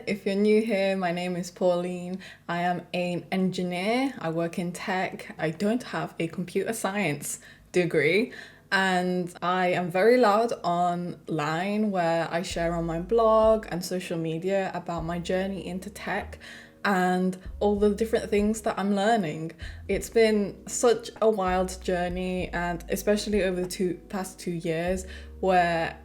if you're new here, my name is Pauline. I am an engineer. I work in tech. I don't have a computer science degree. And I am very loud online where I share on my blog and social media about my journey into tech and all the different things that I'm learning. It's been such a wild journey, and especially over the past 2 years where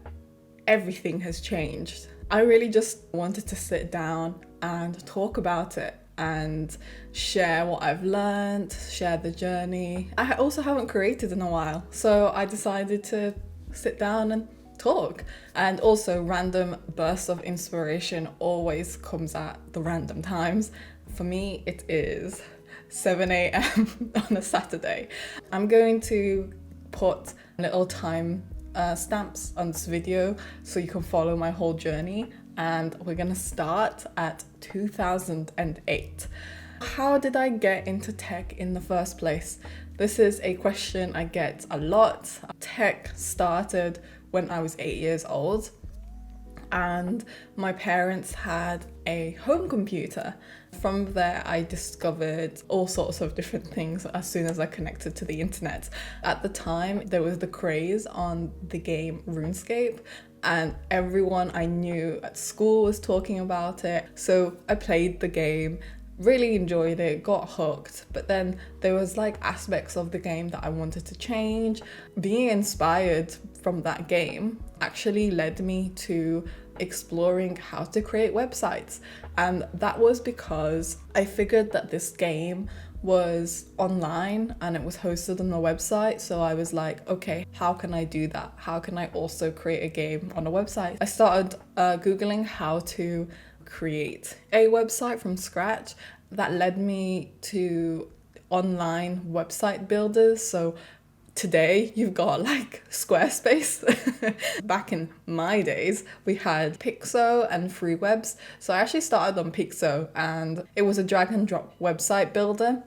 everything has changed. I really just wanted to sit down and talk about it and share what I've learned, share the journey. I also haven't created in a while, so I decided to sit down and talk. And also, random bursts of inspiration always comes at the random times. For me, it is 7 a.m. on a Saturday. I'm going to put little time stamps on this video so you can follow my whole journey, and we're gonna start at 2008. How did I get into tech in the first place? This is a question I get a lot. Tech started when I was 8 years old, and my parents had a home computer. From there, I discovered all sorts of different things as soon as I connected to the internet. At the time, there was the craze on the game RuneScape, and everyone I knew at school was talking about it. So I played the game, really enjoyed it, got hooked, but then there was like aspects of the game that I wanted to change. Being inspired from that game actually led me to exploring how to create websites, and that was because I figured that this game was online and it was hosted on a website. So I was like, okay, how can I do that? How can I also create a game on a website? I started googling how to create a website from scratch. That led me to online website builders. So today you've got like Squarespace. Back in my days, we had Pixo and Freewebs. So I actually started on Pixo, and it was a drag and drop website builder.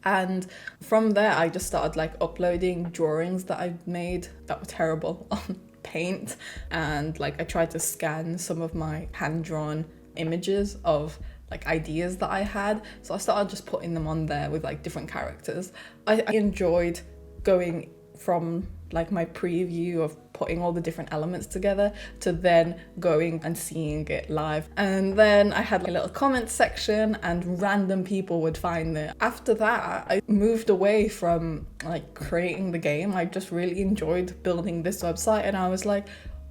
And from there, I just started like uploading drawings that I made that were terrible on Paint. And like I tried to scan some of my hand-drawn images of like ideas that I had. So I started just putting them on there with like different characters. I enjoyed going from like my preview of putting all the different elements together to then going and seeing it live. And then I had a little comment section and random people would find it. After that, I moved away from like creating the game. I just really enjoyed building this website, and I was like,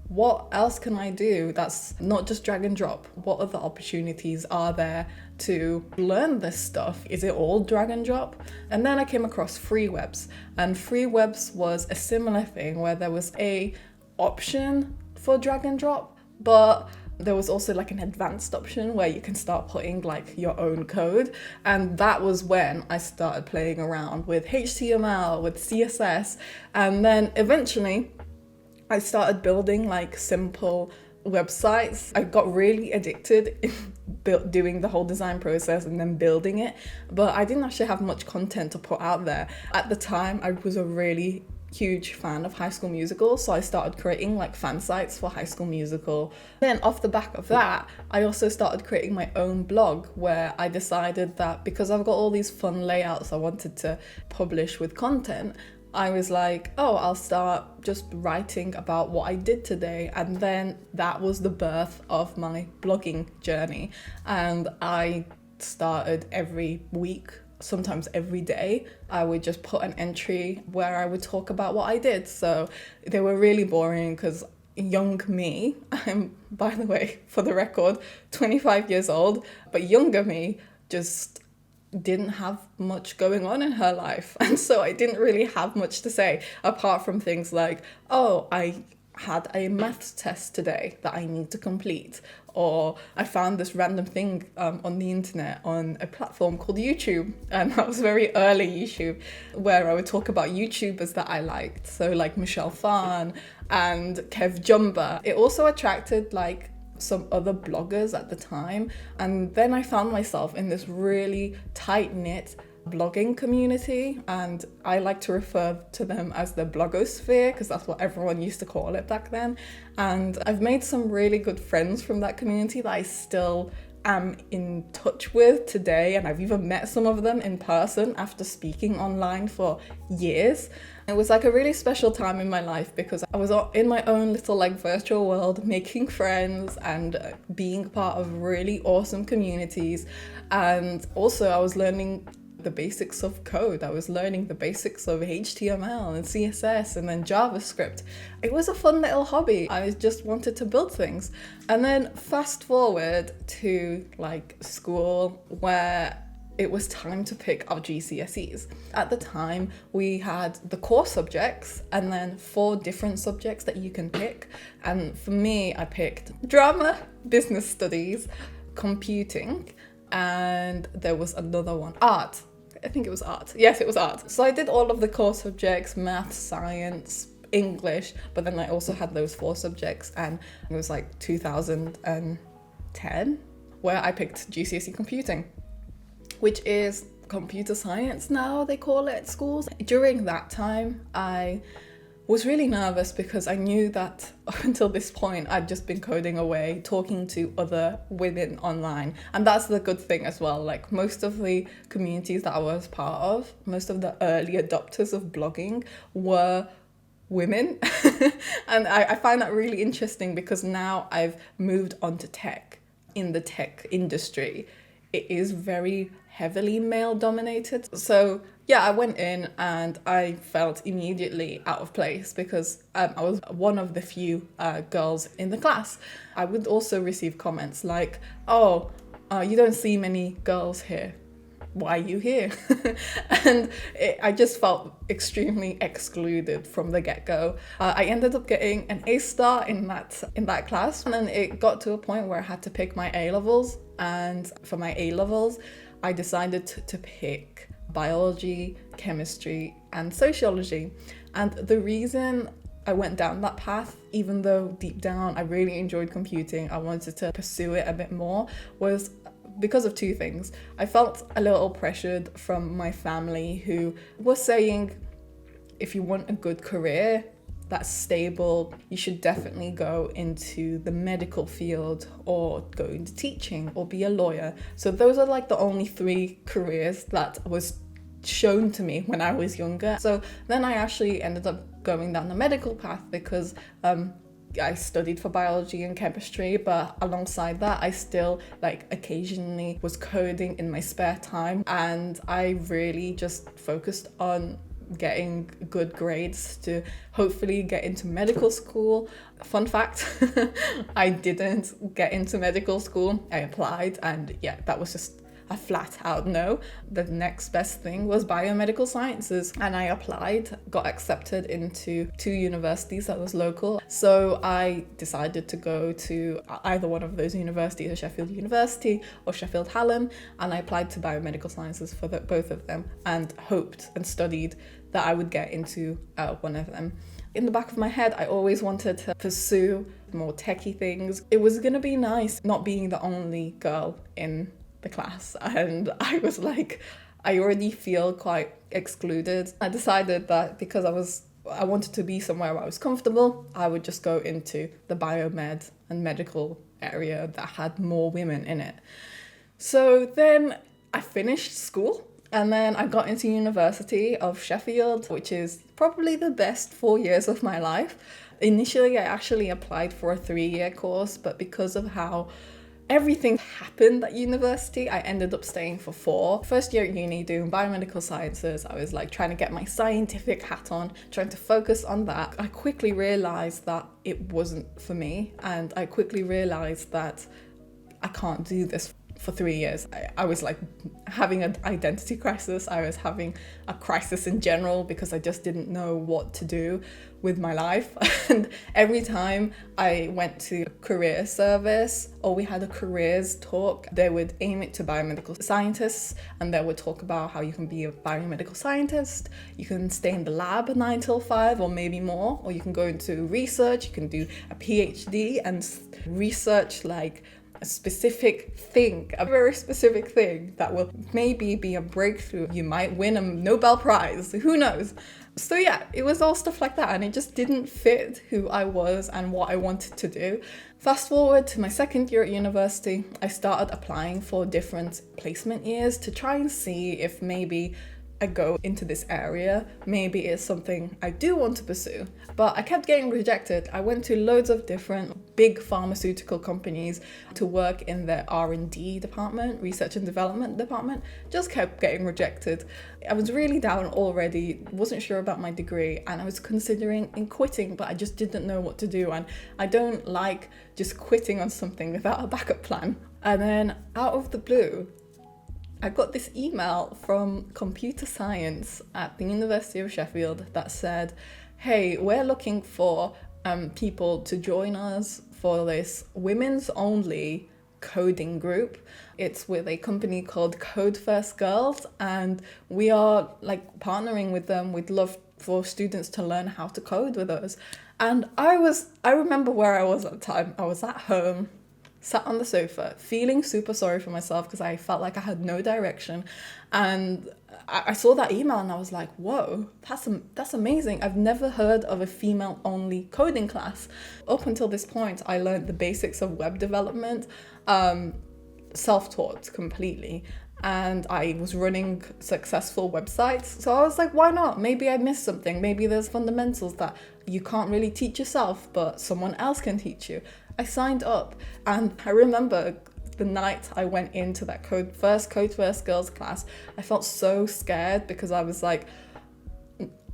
what else can I do that's not just drag and drop? What other opportunities are there to learn this stuff? Is it all drag and drop? And then I came across Freewebs, and Freewebs was a similar thing where there was a option for drag and drop, but there was also like an advanced option where you can start putting like your own code. And that was when I started playing around with HTML, with CSS, and then eventually I started building like simple websites. I got really addicted in doing the whole design process and then building it, but I didn't actually have much content to put out there. At the time, I was a really huge fan of High School Musical, so I started creating like fan sites for High School Musical. Then off the back of that, I also started creating my own blog, where I decided that because I've got all these fun layouts I wanted to publish with content, I was like, oh, I'll start just writing about what I did today. And then that was the birth of my blogging journey. And I started every week, sometimes every day, I would just put an entry where I would talk about what I did. So they were really boring because young me, I'm, by the way, for the record, 25 years old, but younger me just didn't have much going on in her life, and so I didn't really have much to say apart from things like, oh, I had a maths test today that I need to complete, or I found this random thing on the internet on a platform called YouTube, and that was very early YouTube, where I would talk about YouTubers that I liked, so like Michelle Phan and Kev Jumba. It also attracted like some other bloggers at the time, and then I found myself in this really tight-knit blogging community, and I like to refer to them as the blogosphere because that's what everyone used to call it back then. And I've made some really good friends from that community that I still am in touch with today, and I've even met some of them in person after speaking online for years. It was like a really special time in my life because I was in my own little like virtual world, making friends and being part of really awesome communities. And also I was learning the basics of code. I was learning the basics of HTML and CSS and then JavaScript. It was a fun little hobby. I just wanted to build things. And then fast forward to like school, where it was time to pick our GCSEs. At the time, we had the core subjects and then 4 different subjects that you can pick. And for me, I picked drama, business studies, computing, and there was another one, art. I think it was art. Yes, it was art. So I did all of the core subjects, math, science, English, but then I also had those 4 subjects, and it was like 2010 where I picked GCSE computing, which is computer science now, they call it at schools. During that time, I was really nervous because I knew that up until this point, I'd just been coding away, talking to other women online. And that's the good thing as well. Like most of the communities that I was part of, most of the early adopters of blogging were women. And I find that really interesting because now I've moved on to tech. In the tech industry, it is very heavily male dominated. So yeah, I went in and I felt immediately out of place because I was one of the few girls in the class. I would also receive comments like, oh, you don't see many girls here. Why are you here? And I just felt extremely excluded from the get-go. I ended up getting an A star in that class, and then it got to a point where I had to pick my A-levels. And for my A-levels, I decided to pick biology, chemistry, and sociology. And the reason I went down that path, even though deep down I really enjoyed computing, I wanted to pursue it a bit more, was because of 2 things. I felt a little pressured from my family, who was saying, if you want a good career that's stable, you should definitely go into the medical field or go into teaching or be a lawyer. So those are like the only 3 careers that was shown to me when I was younger. So then I actually ended up going down the medical path because I studied for biology and chemistry, but alongside that, I still like occasionally was coding in my spare time, and I really just focused on getting good grades to hopefully get into medical school. Fun fact, I didn't get into medical school. I applied, and yeah, that was just a flat out no. The next best thing was Biomedical Sciences, and I applied, got accepted into 2 universities that was local. So I decided to go to either one of those universities, or Sheffield University or Sheffield Hallam, and I applied to Biomedical Sciences for both of them and hoped and studied that I would get into one of them. In the back of my head, I always wanted to pursue more techie things. It was gonna be nice not being the only girl in the class, and I was like, I already feel quite excluded. I decided that because I wanted to be somewhere where I was comfortable, I would just go into the biomed and medical area that had more women in it. So then I finished school, and then I got into University of Sheffield, which is probably the best 4 years of my life. Initially, I actually applied for a 3-year course, but because of how everything happened at university, I ended up staying for 4. First year at uni doing biomedical sciences, I was like trying to get my scientific hat on, trying to focus on that. I quickly realized that it wasn't for me, and I quickly realized that I can't do this for 3 years. I was like having an identity crisis. I was having a crisis in general because I just didn't know what to do with my life. And every time I went to career service or we had a careers talk, they would aim it to biomedical scientists, and they would talk about how you can be a biomedical scientist, you can stay in the lab 9 till 5 or maybe more, or you can go into research, you can do a PhD and research like a specific thing, a very specific thing that will maybe be a breakthrough. You might win a Nobel Prize, who knows? So yeah, it was all stuff like that, and it just didn't fit who I was and what I wanted to do. Fast forward to my second year at university, I started applying for different placement years to try and see if maybe I go into this area, maybe it's something I do want to pursue. But I kept getting rejected. I went to loads of different big pharmaceutical companies to work in their R&D department, research and development department, just kept getting rejected. I was really down already, wasn't sure about my degree, and I was considering in quitting, but I just didn't know what to do. And I don't like just quitting on something without a backup plan. And then out of the blue, I got this email from computer science at the University of Sheffield that said, hey, we're looking for people to join us for this women's only coding group. It's with a company called Code First Girls, and we are like partnering with them. We'd love for students to learn how to code with us. And I remember where I was at the time. I was at home, sat on the sofa, feeling super sorry for myself because I felt like I had no direction. And I saw that email and I was like, whoa, that's amazing. I've never heard of a female-only coding class. Up until this point, I learned the basics of web development, self-taught completely. And I was running successful websites. So I was like, why not? Maybe I missed something. Maybe there's fundamentals that you can't really teach yourself, but someone else can teach you. I signed up, and I remember the night I went into that Code First Girls class, I felt so scared because I was like,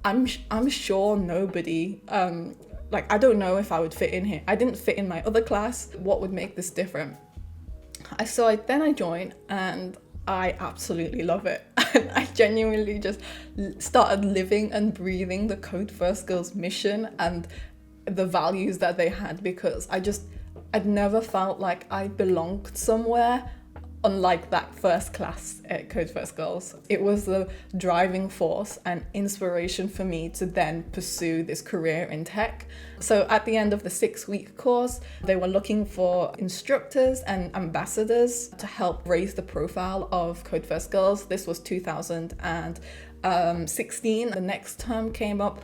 I'm sure nobody, I don't know if I would fit in here. I didn't fit in my other class. What would make this different? Then I joined, and I absolutely love it. I genuinely just started living and breathing the Code First Girls mission and the values that they had, because I'd never felt like I belonged somewhere unlike that first class at Code First Girls. It was the driving force and inspiration for me to then pursue this career in tech. So at the end of the 6-week course, they were looking for instructors and ambassadors to help raise the profile of Code First Girls. This was 2016. The next term came up.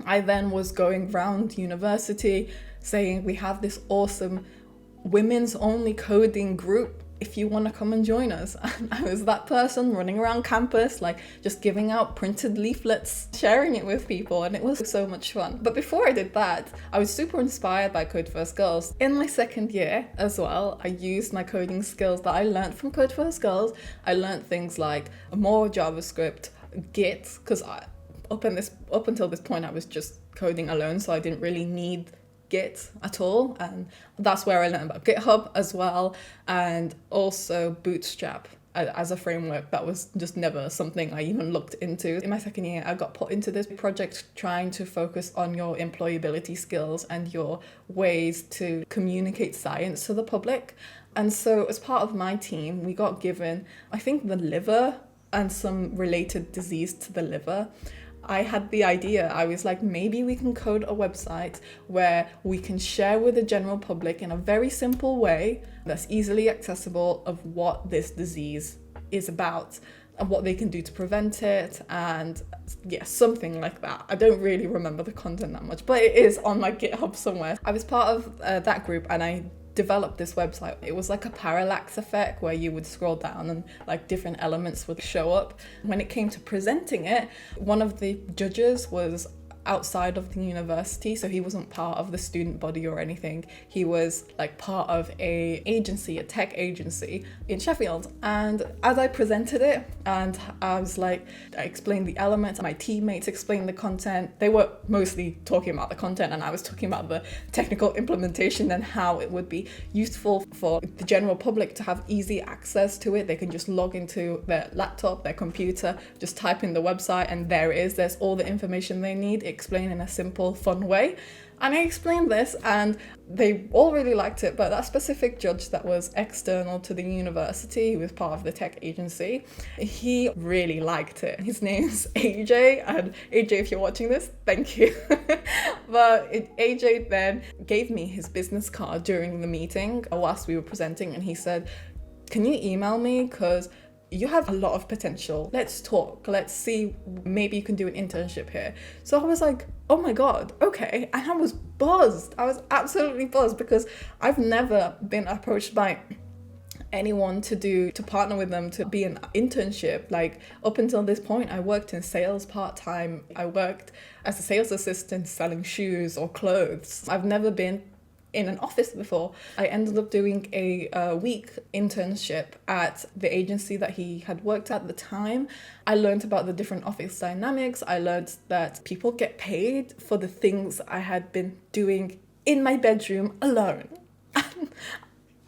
I then was going around university saying, we have this awesome women's only coding group if you want to come and join us. And I was that person running around campus, like just giving out printed leaflets, sharing it with people, and it was so much fun. But before I did that, I was super inspired by Code First Girls. In my second year as well, I used my coding skills that I learned from Code First Girls. I learned things like more JavaScript, Git, because up until this point I was just coding alone, so I didn't really need Git at all, and that's where I learned about GitHub as well, and also Bootstrap as a framework. That was just never something I even looked into. In my second year, I got put into this project trying to focus on your employability skills and your ways to communicate science to the public. And so as part of my team, we got given, I think, the liver and some related disease to the liver. I had the idea, I was like, maybe we can code a website where we can share with the general public in a very simple way that's easily accessible of what this disease is about and what they can do to prevent it, and yeah, something like that. I don't really remember the content that much, but it is on my GitHub somewhere. I was part of that group, and I developed this website. It was like a parallax effect where you would scroll down and like different elements would show up. When it came to presenting it, one of the judges was outside of the university, so he wasn't part of the student body or anything. He was like part of a tech agency in Sheffield. And as I presented it, and I explained the elements, my teammates explained the content. They were mostly talking about the content, and I was talking about the technical implementation and how it would be useful for the general public to have easy access to it. They can just log into their laptop, their computer, just type in the website, and there's all the information they need, explained in a simple, fun way. And I explained this and they all really liked it, but that specific judge that was external to the university, who was part of the tech agency, he really liked it. His name's AJ, and AJ, if you're watching this, thank you. But AJ then gave me his business card during the meeting whilst we were presenting, and he said, can you email me? Because you have a lot of potential. Let's talk. Let's see, maybe you can do an internship here. So I was like, oh my God, okay. And I was buzzed. I was absolutely buzzed because I've never been approached by anyone to partner with them to be an internship. Like, up until this point, I worked in sales part-time. I worked as a sales assistant selling shoes or clothes. I've never been in an office before. I ended up doing a week internship at the agency that he had worked at the time. I learned about the different office dynamics. I learned that people get paid for the things I had been doing in my bedroom alone.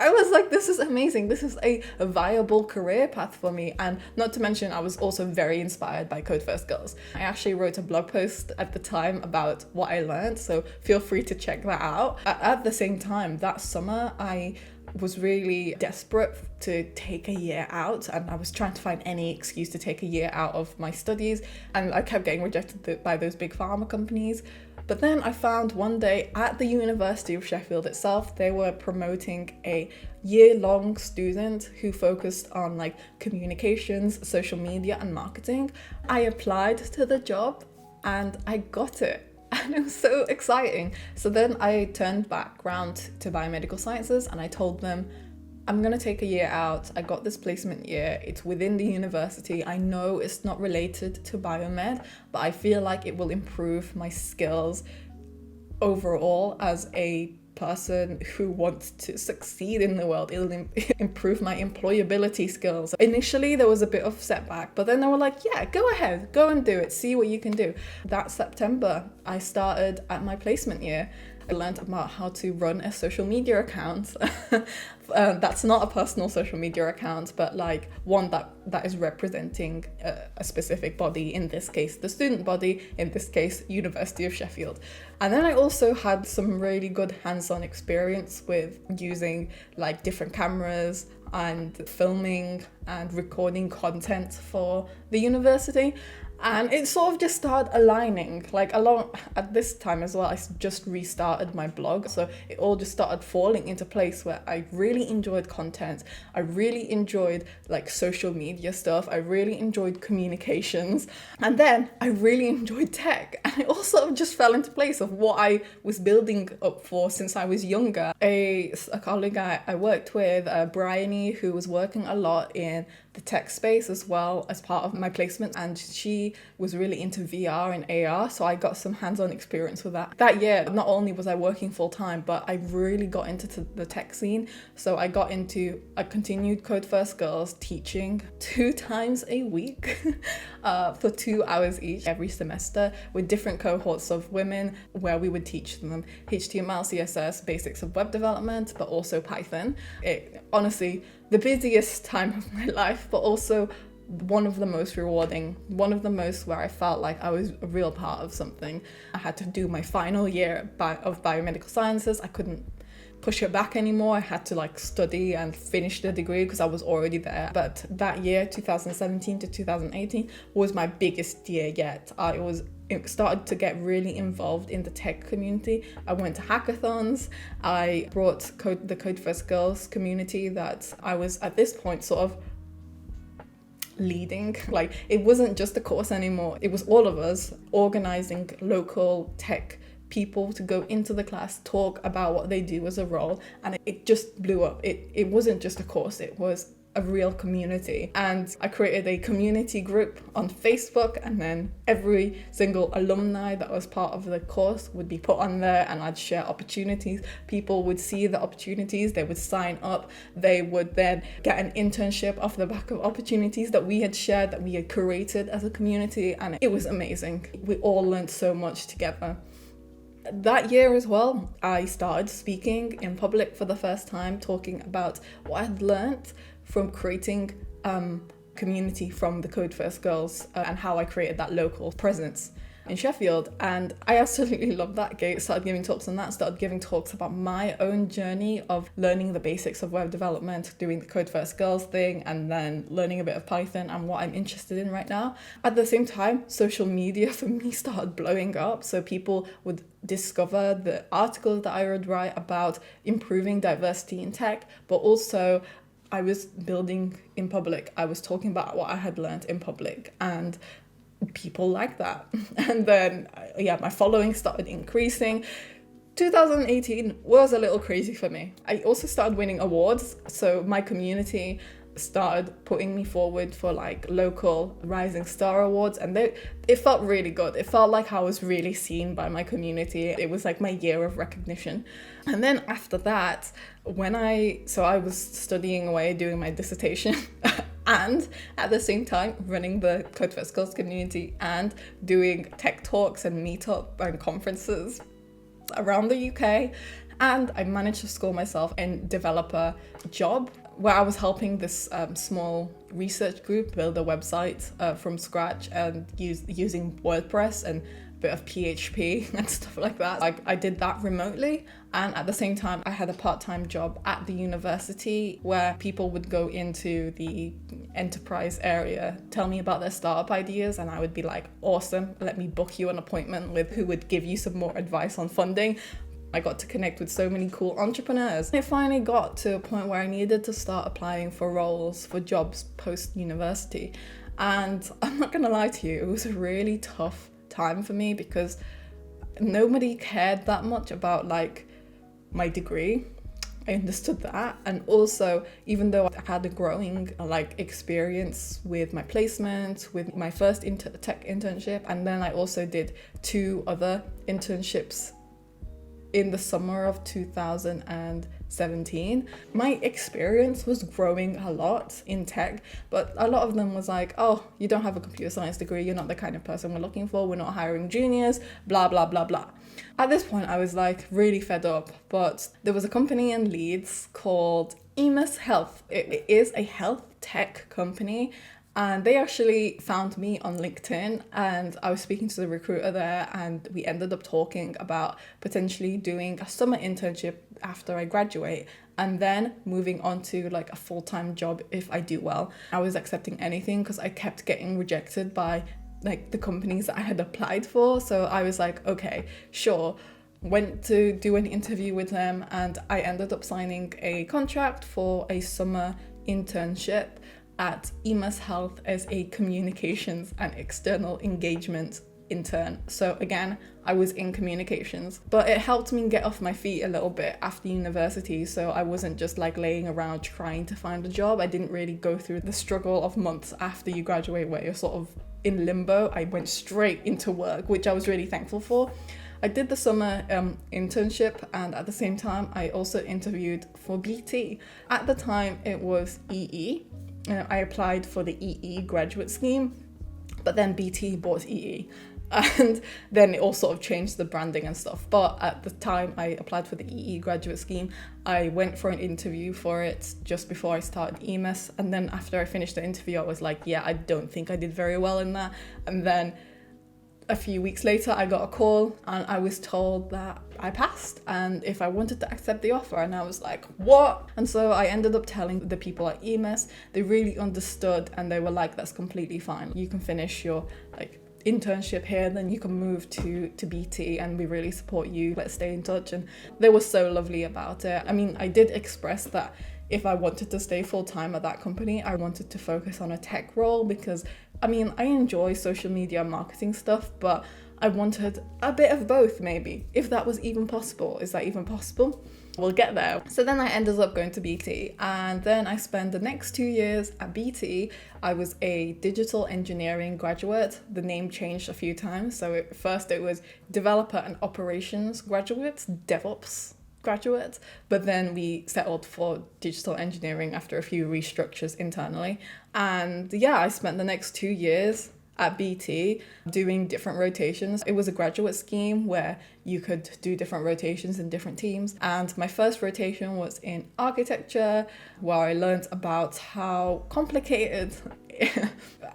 I was like, this is amazing. This is a viable career path for me. And not to mention, I was also very inspired by Code First Girls. I actually wrote a blog post at the time about what I learned, so feel free to check that out. At the same time, that summer, I was really desperate to take a year out, and I was trying to find any excuse to take a year out of my studies, and I kept getting rejected by those big pharma companies. But then I found one day at the University of Sheffield itself, they were promoting a year-long student who focused on like communications, social media and marketing. I applied to the job and I got it. And it was so exciting. So then I turned back round to Biomedical Sciences and I told them, I'm going to take a year out. I got this placement year. It's within the university. I know it's not related to biomed, but I feel like it will improve my skills overall as a person who wants to succeed in the world. It'll improve my employability skills. Initially, there was a bit of setback, but then they were like, yeah, go ahead, go and do it, see what you can do. That September, I started at my placement year. I learned about how to run a social media account. That's not a personal social media account, but like one that is representing a specific body, in this case, the student body, in this case, University of Sheffield. And then I also had some really good hands-on experience with using like different cameras and filming and recording content for the university. And it sort of just started aligning, like along at this time as well, I just restarted my blog. So it all just started falling into place where I really enjoyed content. I really enjoyed like social media stuff. I really enjoyed communications. And then I really enjoyed tech. And it all sort of just fell into place of what I was building up for since I was younger. A colleague I worked with, Bryony, who was working a lot in the tech space as well as part of my placement, and she was really into VR and AR, so I got some hands-on experience with that. That year, not only was I working full-time, but I really got into the tech scene. So I continued Code First Girls teaching 2 times a week for 2 hours each every semester with different cohorts of women, where we would teach them HTML, CSS, basics of web development, but also Python. Honestly, the busiest time of my life, but also one of the most rewarding, one of the most where I felt like I was a real part of something. I had to do my final year of Biomedical Sciences. I couldn't push it back anymore. I had to like study and finish the degree because I was already there. But that year, 2017 to 2018, was my biggest year yet. It started to get really involved in the tech community. I went to hackathons. I brought the Code First Girls community that I was at this point sort of leading. Like, it wasn't just a course anymore. It was all of us organizing local tech people to go into the class, talk about what they do as a role, and it just blew up. It wasn't just a course, it was a real community. And I created a community group on Facebook, and then every single alumni that was part of the course would be put on there, and I'd share opportunities. People would see the opportunities, they would sign up, they would then get an internship off the back of opportunities that we had shared, that we had created as a community, and it was amazing. We all learned so much together. That year as well, I started speaking in public for the first time, talking about what I'd learned from creating community from the Code First Girls and how I created that local presence. in Sheffield, and I absolutely loved that. Started giving talks on that, started giving talks about my own journey of learning the basics of web development, doing the Code First Girls thing, and then learning a bit of Python and what I'm interested in right now. At the same time, social media for me started blowing up, so people would discover the articles that I would write about improving diversity in tech, but also I was building in public. I was talking about what I had learned in public, and people like that. And then, my following started increasing. 2018 was a little crazy for me. I also started winning awards. So my community started putting me forward for like local Rising Star Awards, and it felt really good. It felt like I was really seen by my community. It was like my year of recognition. And then after that, I was studying away, doing my dissertation and at the same time running the Code First Girls community and doing tech talks and meetup and conferences around the UK. And I managed to score myself a developer job where I was helping this small research group build a website from scratch and using WordPress and a bit of PHP and stuff like that. I did that remotely, and at the same time I had a part-time job at the university where people would go into the enterprise area, tell me about their startup ideas, and I would be like, awesome, let me book you an appointment with who would give you some more advice on funding. I got to connect with so many cool entrepreneurs. I finally got to a point where I needed to start applying for roles, for jobs post-university. And I'm not gonna lie to you, it was a really tough time for me because nobody cared that much about like my degree. I understood that. And also, even though I had a growing like experience with my placement, with my first tech internship, and then I also did 2 other internships in the summer of 2017, my experience was growing a lot in tech, but a lot of them was like, oh, you don't have a computer science degree, you're not the kind of person we're looking for, we're not hiring juniors, blah, blah, blah, blah. At this point, I was like really fed up, but there was a company in Leeds called EMIS Health. It is a health tech company, and they actually found me on LinkedIn, and I was speaking to the recruiter there, and we ended up talking about potentially doing a summer internship after I graduate and then moving on to like a full-time job if I do well. I was accepting anything because I kept getting rejected by like the companies that I had applied for. So I was like, okay, sure. Went to do an interview with them, and I ended up signing a contract for a summer internship at EMIS Health as a communications and external engagement intern. So again, I was in communications, but it helped me get off my feet a little bit after university. So I wasn't just like laying around trying to find a job. I didn't really go through the struggle of months after you graduate where you're sort of in limbo. I went straight into work, which I was really thankful for. I did the summer internship, and at the same time, I also interviewed for BT. At the time, it was EE. I applied for the EE graduate scheme, but then BT bought EE, and then it all sort of changed the branding and stuff. But at the time I applied for the EE graduate scheme, I went for an interview for it just before I started EMIS, and then after I finished the interview I was like, yeah, I don't think I did very well in that. And then a few weeks later, I got a call and I was told that I passed and if I wanted to accept the offer, and I was like, what? And so I ended up telling the people at EMIS. They really understood, and they were like, that's completely fine. You can finish your like internship here, then you can move to BT, and we really support you. Let's stay in touch. And they were so lovely about it. I mean, I did express that if I wanted to stay full-time at that company, I wanted to focus on a tech role because, I mean, I enjoy social media marketing stuff, but I wanted a bit of both maybe, if that was even possible. Is that even possible? We'll get there. So then I ended up going to BT, and then I spent the next 2 years at BT. I was a digital engineering graduate. The name changed a few times. So first it was developer and operations graduate, DevOps graduate, but then we settled for digital engineering after a few restructures internally. And yeah, I spent the next 2 years at BT doing different rotations. It was a graduate scheme where you could do different rotations in different teams. And my first rotation was in architecture, where I learned about how complicated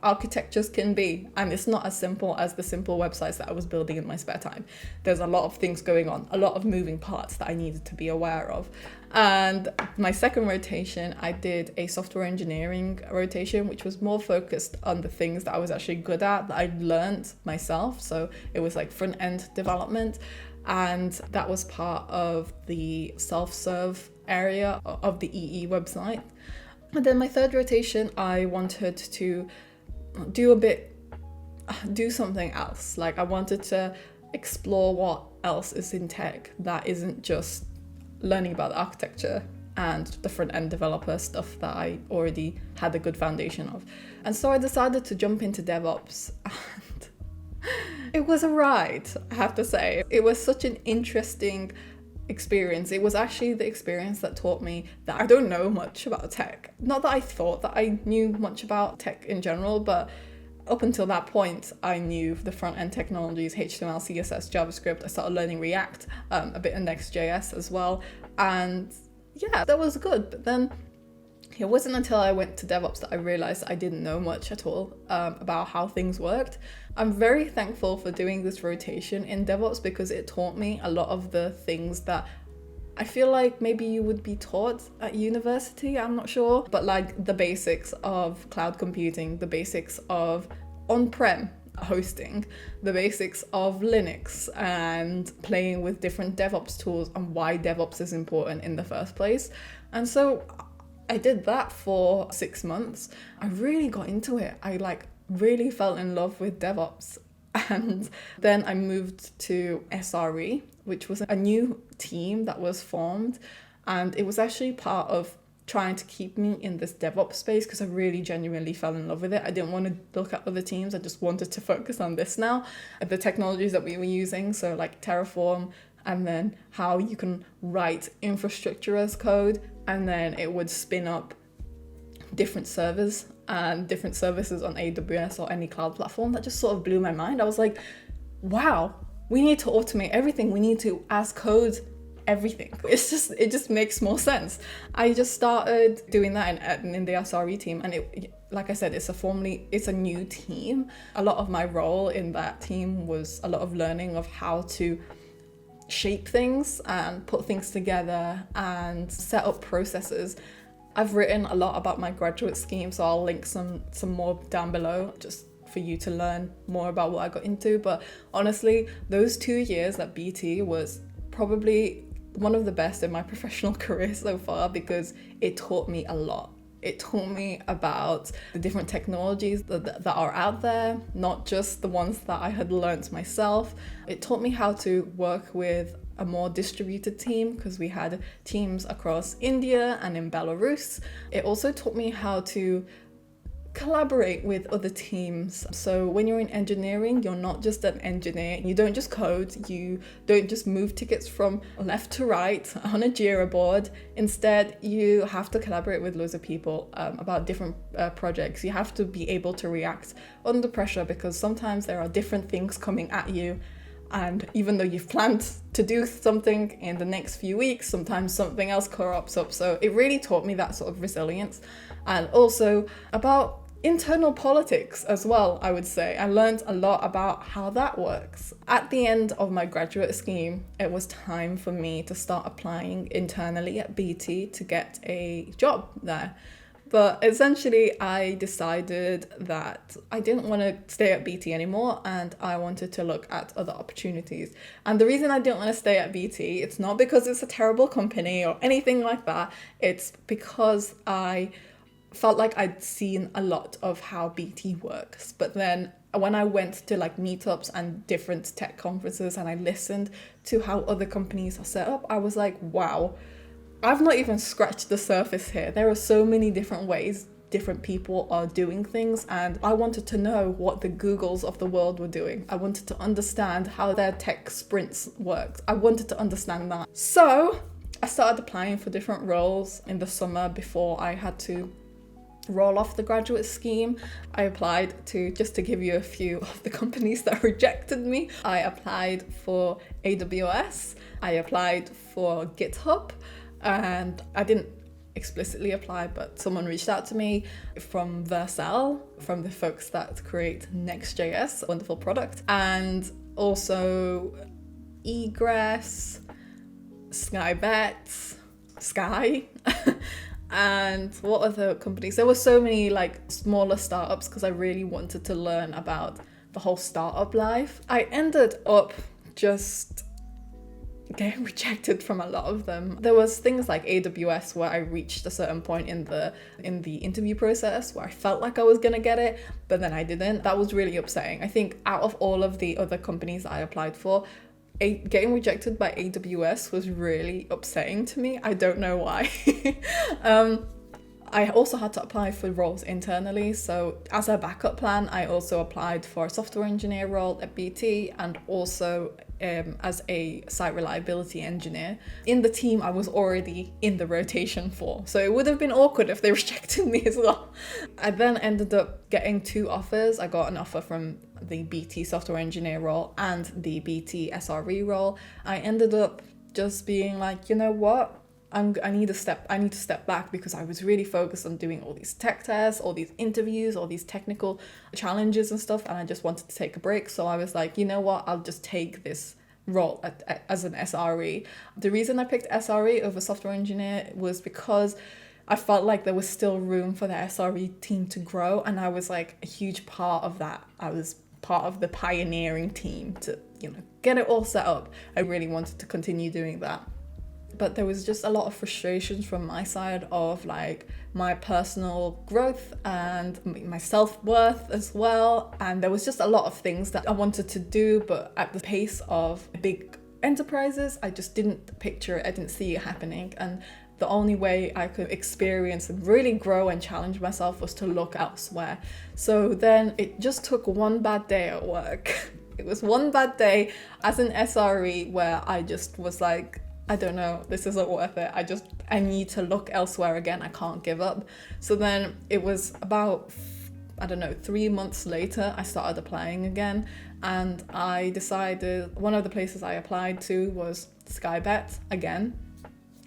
architectures can be. And it's not as simple as the simple websites that I was building in my spare time. There's a lot of things going on, a lot of moving parts that I needed to be aware of. And my second rotation, I did a software engineering rotation, which was more focused on the things that I was actually good at, that I'd learned myself. So it was like front-end development. And that was part of the self-serve area of the EE website. And then my third rotation, I wanted to do something else. Like I wanted to explore what else is in tech that isn't just learning about the architecture and the front-end developer stuff that I already had a good foundation of. And so I decided to jump into DevOps, and it was a ride, I have to say. It was such an interesting experience. It was actually the experience that taught me that I don't know much about tech. Not that I thought that I knew much about tech in general, but up until that point, I knew the front-end technologies, HTML, CSS, JavaScript. I started learning React, a bit of Next.js as well. And yeah, that was good. But then it wasn't until I went to DevOps that I realized I didn't know much at all about how things worked. I'm very thankful for doing this rotation in DevOps because it taught me a lot of the things that I feel like maybe you would be taught at university, I'm not sure, but like the basics of cloud computing, the basics of on-prem hosting, the basics of Linux, and playing with different DevOps tools and why DevOps is important in the first place. And so I did that for 6 months. I really got into it. I really fell in love with DevOps. And then I moved to SRE, which was a new team that was formed. And it was actually part of trying to keep me in this DevOps space because I really genuinely fell in love with it. I didn't want to look at other teams. I just wanted to focus on this now. The technologies that we were using, so like Terraform, and then how you can write infrastructure as code, and then it would spin up different servers and different services on AWS or any cloud platform. That just sort of blew my mind. I was like, wow, we need to automate everything. We need to as code everything. It just makes more sense. I just started doing that in the SRE team, and it, like I said, it's a new team. A lot of my role in that team was a lot of learning of how to shape things and put things together and set up processes. I've written a lot about my graduate scheme, so I'll link some more down below just for you to learn more about what I got into. But honestly, those 2 years at BT was probably one of the best in my professional career so far because it taught me a lot. It taught me about the different technologies that are out there, not just the ones that I had learned myself. It taught me how to work with a more distributed team because we had teams across India and in Belarus. It also taught me how to collaborate with other teams. So when you're in engineering, you're not just an engineer. You don't just code. You don't just move tickets from left to right on a Jira board. Instead, you have to collaborate with loads of people about different projects. You have to be able to react under pressure because sometimes there are different things coming at you. And even though you've planned to do something in the next few weeks, sometimes something else crops up. So it really taught me that sort of resilience, and also about internal politics as well, I would say. I learned a lot about how that works. At the end of my graduate scheme, it was time for me to start applying internally at BT to get a job there. But essentially, I decided that I didn't want to stay at BT anymore and I wanted to look at other opportunities. And the reason I didn't want to stay at BT, it's not because it's a terrible company or anything like that. It's because I felt like I'd seen a lot of how BT works. But then when I went to like meetups and different tech conferences and I listened to how other companies are set up, I was like, wow, I've not even scratched the surface here. There are so many different ways different people are doing things, and I wanted to know what the Googles of the world were doing. I wanted to understand how their tech sprints worked. I wanted to understand that. So I started applying for different roles in the summer before I had to roll off the graduate scheme. I applied to, just to give you a few of the companies that rejected me. I applied for AWS. I applied for GitHub. And I didn't explicitly apply, but someone reached out to me from Vercel, from the folks that create Next.js, a wonderful product, and also Egress, Skybet, Sky, and what other companies? There were so many like smaller startups because I really wanted to learn about the whole startup life. I ended up just getting rejected from a lot of them. There was things like AWS where I reached a certain point in the interview process where I felt like I was gonna get it, but then I didn't. That was really upsetting. I think out of all of the other companies that I applied for, getting rejected by AWS was really upsetting to me. I don't know why. I also had to apply for roles internally. So as a backup plan, I also applied for a software engineer role at BT and also as a site reliability engineer. In the team I was already in the rotation for, so it would have been awkward if they rejected me as well. I then ended up getting 2 offers. I got an offer from the BT software engineer role and the BT SRE role. I ended up just being like, you know what? I need to step back because I was really focused on doing all these tech tests, all these interviews, all these technical challenges and stuff, and I just wanted to take a break. So I was like, you know what, I'll just take this role as an SRE. The reason I picked SRE over software engineer was because I felt like there was still room for the SRE team to grow, and I was like a huge part of that. I was part of the pioneering team to, get it all set up. I really wanted to continue doing that. But there was just a lot of frustrations from my side of like my personal growth and my self-worth as well. And there was just a lot of things that I wanted to do, but at the pace of big enterprises, I just didn't picture it. I didn't see it happening. And the only way I could experience and really grow and challenge myself was to look elsewhere. So then it just took one bad day at work. It was one bad day as an SRE where I just was like, I don't know, this isn't worth it. I need to look elsewhere again. I can't give up. So then it was about, 3 months later, I started applying again. And I decided one of the places I applied to was Skybet again.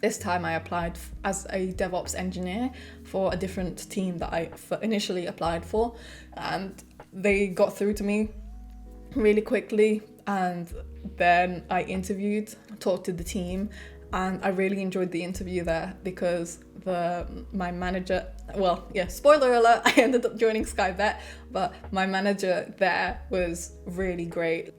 This time I applied as a DevOps engineer for a different team that I initially applied for. And they got through to me really quickly. And then I interviewed, talked to the team, and I really enjoyed the interview there because my manager, spoiler alert, I ended up joining Skybet, but my manager there was really great.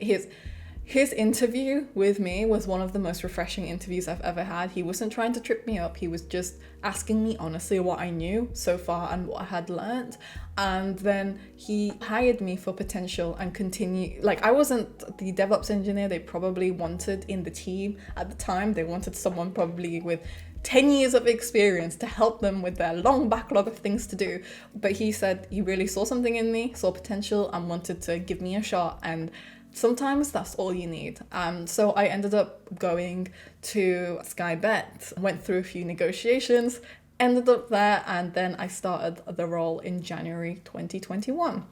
His interview with me was one of the most refreshing interviews I've ever had. He wasn't trying to trip me up. He was just asking me honestly what I knew so far and what I had learned. And then he hired me for potential and continue. Like, I wasn't the DevOps engineer they probably wanted in the team at the time. They wanted someone probably with 10 years of experience to help them with their long backlog of things to do. But he said he really saw something in me, saw potential, and wanted to give me a shot. And sometimes that's all you need. So I ended up going to Skybet, went through a few negotiations, ended up there, and then I started the role in January 2021.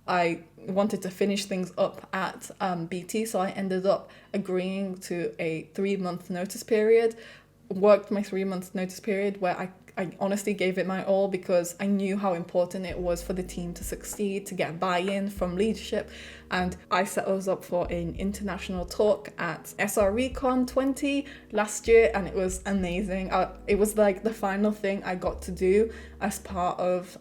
I wanted to finish things up at BT, so I ended up agreeing to a 3-month notice period, worked my 3-month notice period where I honestly gave it my all because I knew how important it was for the team to succeed, to get buy-in from leadership. And I set us up for an international talk at SRECon 20 last year, and it was amazing. It was like the final thing I got to do as part of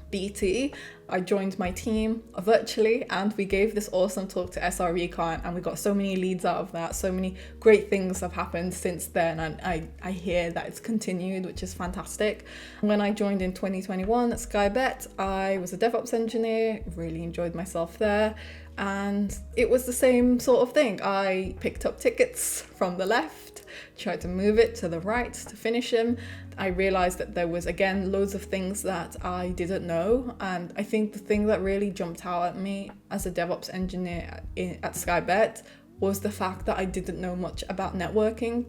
BT. I joined my team virtually and we gave this awesome talk to SRECon, and we got so many leads out of that. So many great things have happened since then, and I hear that it's continued, which is fantastic. When I joined in 2021 at Skybet, I was a DevOps engineer, really enjoyed myself there, and it was the same sort of thing. I picked up tickets from the left, tried to move it to the right to finish them. I realized that there was, again, loads of things that I didn't know. And I think the thing that really jumped out at me as a DevOps engineer at Skybet was the fact that I didn't know much about networking.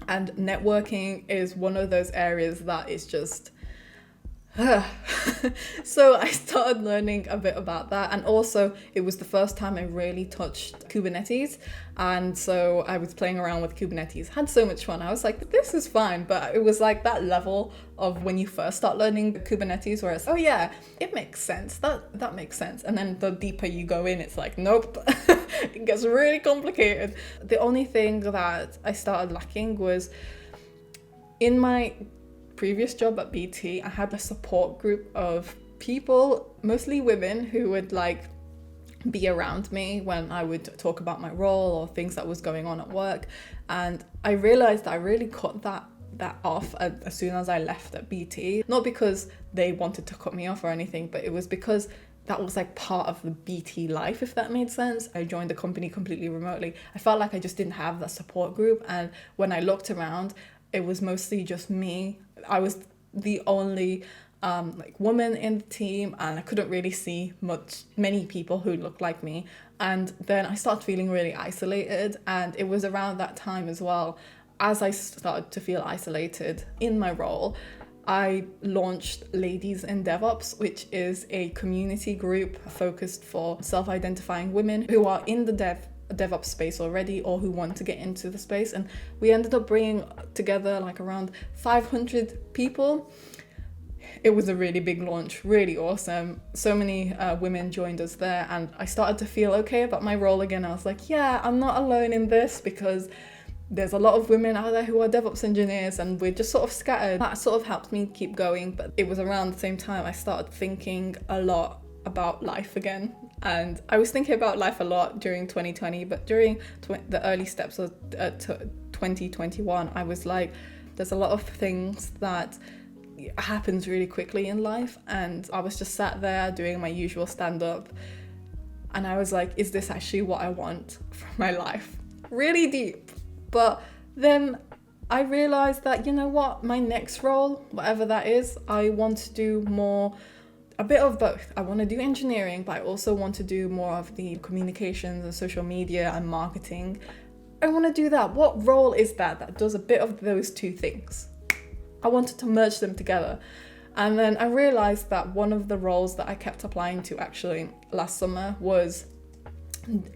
And networking is one of those areas that is just, So I started learning a bit about that, and also it was the first time I really touched Kubernetes, and so I was playing around with Kubernetes, had so much fun. I was like, this is fine, but it was like that level of when you first start learning Kubernetes where it's, oh yeah, it makes sense, that makes sense, and then the deeper you go in, it's like, nope. It gets really complicated. The only thing that I started lacking was in my previous job at BT, I had a support group of people, mostly women, who would like be around me when I would talk about my role or things that was going on at work. And I realized that I really cut that off as soon as I left at BT. Not because they wanted to cut me off or anything, but it was because that was like part of the BT life, if that made sense. I joined the company completely remotely. I felt like I just didn't have that support group. And when I looked around, it was mostly just me. I was the only like woman in the team, and I couldn't really see many people who looked like me. And then I started feeling really isolated, and it was around that time as well, as I started to feel isolated in my role, I launched Ladies in DevOps, which is a community group focused for self-identifying women who are in the DevOps space already or who want to get into the space. And we ended up bringing together like around 500 people. It was a really big launch, really awesome. So many women joined us there, and I started to feel okay about my role again. I was like, yeah, I'm not alone in this, because there's a lot of women out there who are DevOps engineers and we're just sort of scattered. That sort of helped me keep going. But it was around the same time I started thinking a lot about life again. And I was thinking about life a lot during 2020, but during the early steps of 2021, I was like, there's a lot of things that happens really quickly in life. And I was just sat there doing my usual stand-up. And I was like, is this actually what I want from my life? Really deep. But then I realized that, you know what, my next role, whatever that is, I want to do more, a bit of both. I want to do engineering, but I also want to do more of the communications and social media and marketing. I want to do that. What role is that does a bit of those two things? I wanted to merge them together. And then I realized that one of the roles that I kept applying to actually last summer was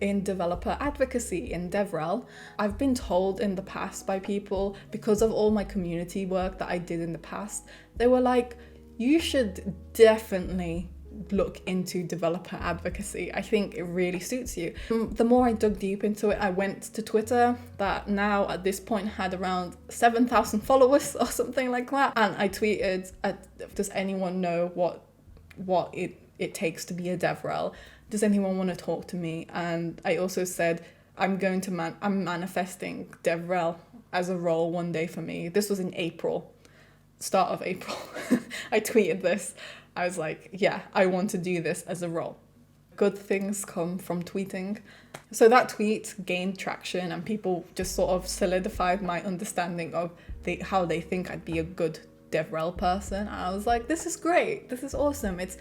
in developer advocacy in DevRel. I've been told in the past by people, because of all my community work that I did in the past, they were like, you should definitely look into developer advocacy. I think it really suits you. The more I dug deep into it, I went to Twitter, that now at this point had around 7,000 followers or something like that. And I tweeted, does anyone know what it takes to be a DevRel? Does anyone want to talk to me? And I also said, I'm manifesting DevRel as a role one day for me. This was in April, start of April. I tweeted this. I was like, yeah, I want to do this as a role. Good things come from tweeting. So that tweet gained traction, and people just sort of solidified my understanding of how they think I'd be a good DevRel person. And I was like, this is great. This is awesome. It's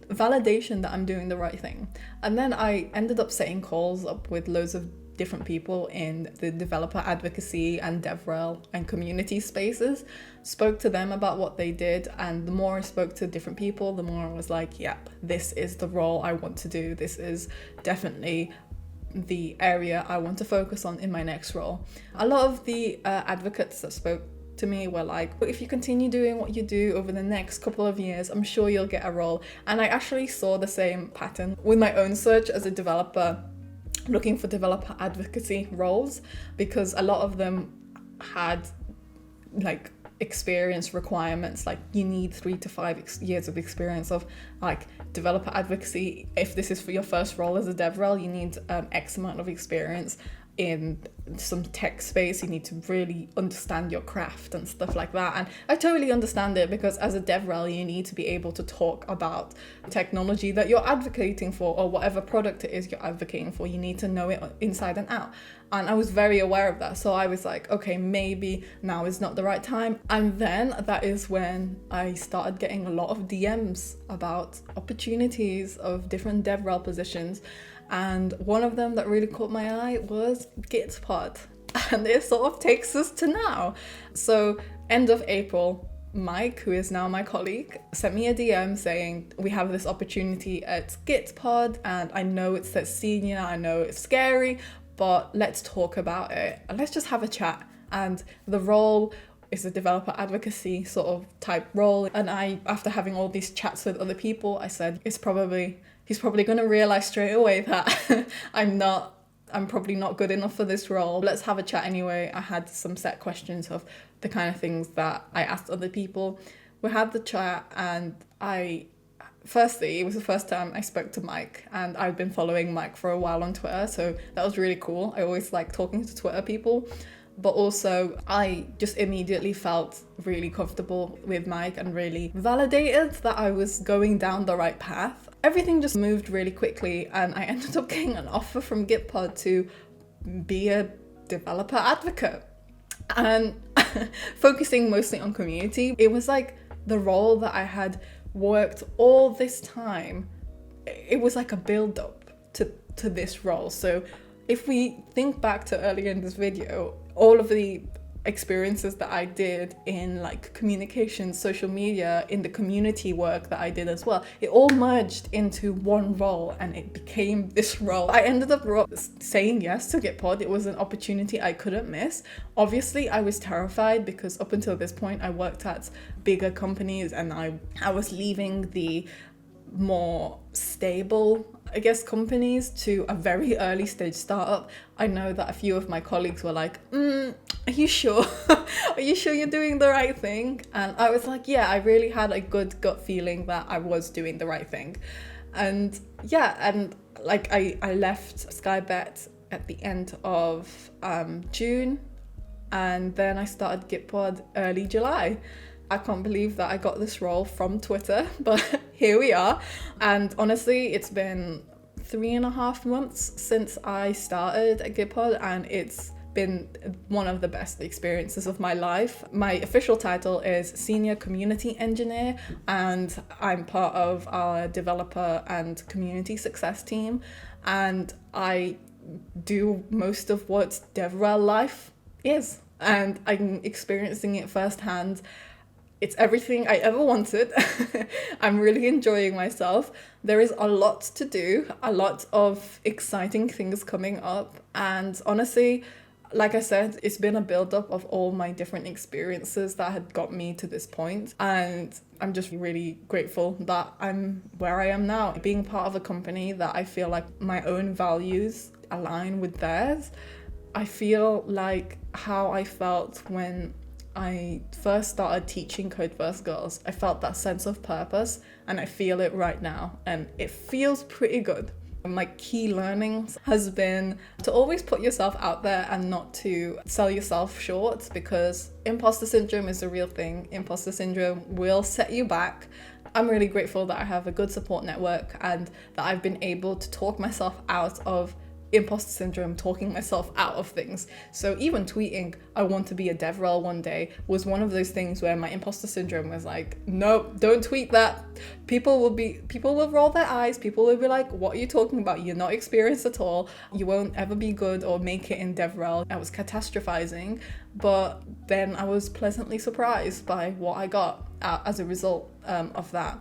validation that I'm doing the right thing. And then I ended up setting calls up with loads of different people in the developer advocacy and DevRel and community spaces, spoke to them about what they did. And the more I spoke to different people, the more I was like, yep, this is the role I want to do. This is definitely the area I want to focus on in my next role. A lot of the advocates that spoke to me were like, if you continue doing what you do over the next couple of years, I'm sure you'll get a role. And I actually saw the same pattern with my own search as a developer, looking for developer advocacy roles, because a lot of them had like experience requirements, like you need 3 to 5 years of experience of like developer advocacy. If this is for your first role as a DevRel, you need X amount of experience in some tech space. You need to really understand your craft and stuff like that. And I totally understand it, because as a DevRel, you need to be able to talk about technology that you're advocating for, or whatever product it is you're advocating for. You need to know it inside and out. And I was very aware of that. So I was like, okay, maybe now is not the right time. And then that is when I started getting a lot of DMs about opportunities of different DevRel positions. And one of them that really caught my eye was Gitpodder. And it sort of takes us to now. So end of April, Mike, who is now my colleague, sent me a DM saying, we have this opportunity at Gitpod, and I know it says senior, I know it's scary, but let's talk about it and let's just have a chat. And the role is a developer advocacy sort of type role. And I, after having all these chats with other people, I said, he's probably going to realize straight away that I'm probably not good enough for this role. Let's have a chat anyway. I had some set questions of the kind of things that I asked other people. We had the chat, and firstly, it was the first time I spoke to Mike, and I've been following Mike for a while on Twitter, so that was really cool. I always like talking to Twitter people. But also, I just immediately felt really comfortable with Mike and really validated that I was going down the right path. Everything just moved really quickly, and I ended up getting an offer from Gitpod to be a developer advocate and focusing mostly on community. It was like the role that I had worked all this time. It was like a build up to this role. So if we think back to earlier in this video, all of the experiences that I did in like communication, social media, in the community work that I did as well, it all merged into one role and it became this role. I ended up saying yes to Gitpod. It was an opportunity I couldn't miss. Obviously, I was terrified because up until this point, I worked at bigger companies and I was leaving the more stable, I guess, companies to a very early stage startup. I know that a few of my colleagues were like, are you sure? Are you sure you're doing the right thing? And I was like, yeah, I really had a good gut feeling that I was doing the right thing. And yeah, and like I left Skybet at the end of June, and then I started Gitpod early July. I can't believe that I got this role from Twitter, but here we are. And honestly, it's been 3.5 months since I started at Gitpod, and it's been one of the best experiences of my life. My official title is Senior Community Engineer, and I'm part of our developer and community success team. And I do most of what DevRel life is, and I'm experiencing it firsthand. It's everything I ever wanted. I'm really enjoying myself. There is a lot to do, a lot of exciting things coming up. And honestly, like I said, it's been a build-up of all my different experiences that had got me to this point. And I'm just really grateful that I'm where I am now. Being part of a company that I feel like my own values align with theirs. I feel like how I felt when I first started teaching Code First Girls. I felt that sense of purpose, and I feel it right now, and it feels pretty good. My key learnings has been to always put yourself out there and not to sell yourself short, because imposter syndrome is a real thing. Imposter syndrome will set you back. I'm really grateful that I have a good support network and that I've been able to talk myself out of imposter syndrome, talking myself out of things. So even tweeting, I want to be a DevRel one day, was one of those things where my imposter syndrome was like, nope, don't tweet that. People will roll their eyes. People will be like, what are you talking about? You're not experienced at all. You won't ever be good or make it in DevRel. I was catastrophizing, but then I was pleasantly surprised by what I got as a result of that.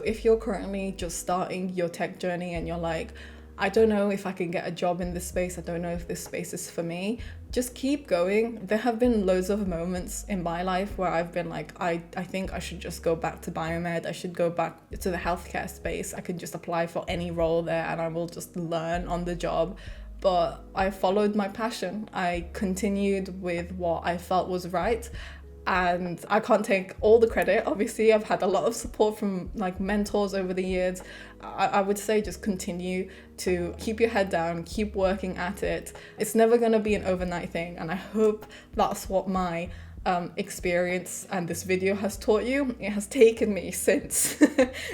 If you're currently just starting your tech journey and you're like, I don't know if I can get a job in this space, I don't know if this space is for me, just keep going. There have been loads of moments in my life where I've been like, I think I should just go back to biomed, I should go back to the healthcare space, I could just apply for any role there and I will just learn on the job. But I followed my passion. I continued with what I felt was right. And I can't take all the credit. Obviously, I've had a lot of support from like mentors over the years. I would say just continue to keep your head down, keep working at it. It's never going to be an overnight thing. And I hope that's what my experience and this video has taught you. It has taken me since,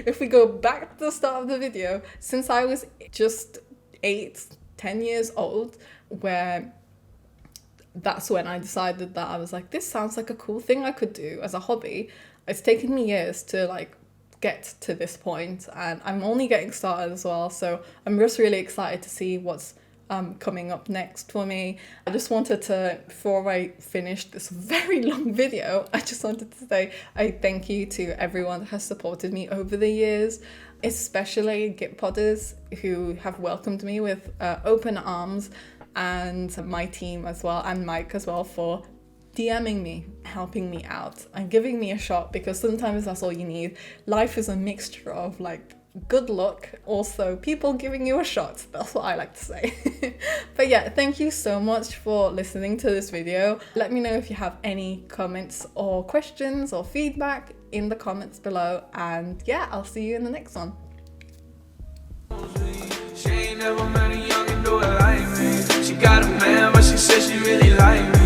if we go back to the start of the video, since I was just 8-10 years old, where that's when I decided that I was like, this sounds like a cool thing I could do as a hobby. It's taken me years to like get to this point, and I'm only getting started as well. So I'm just really excited to see what's coming up next for me. I just wanted to, before I finish this very long video, I just wanted to say I thank you to everyone that has supported me over the years, especially Gitpodders who have welcomed me with open arms, and my team as well, and Mike as well, for DMing me, helping me out and giving me a shot, because sometimes that's all you need. Life is a mixture of like good luck, also people giving you a shot. That's what I like to say. But yeah, thank you so much for listening to this video. Let me know if you have any comments or questions or feedback in the comments below, and yeah, I'll see you in the next one. She ain't never met a young and do it like me. She got a man, but she said she really like me.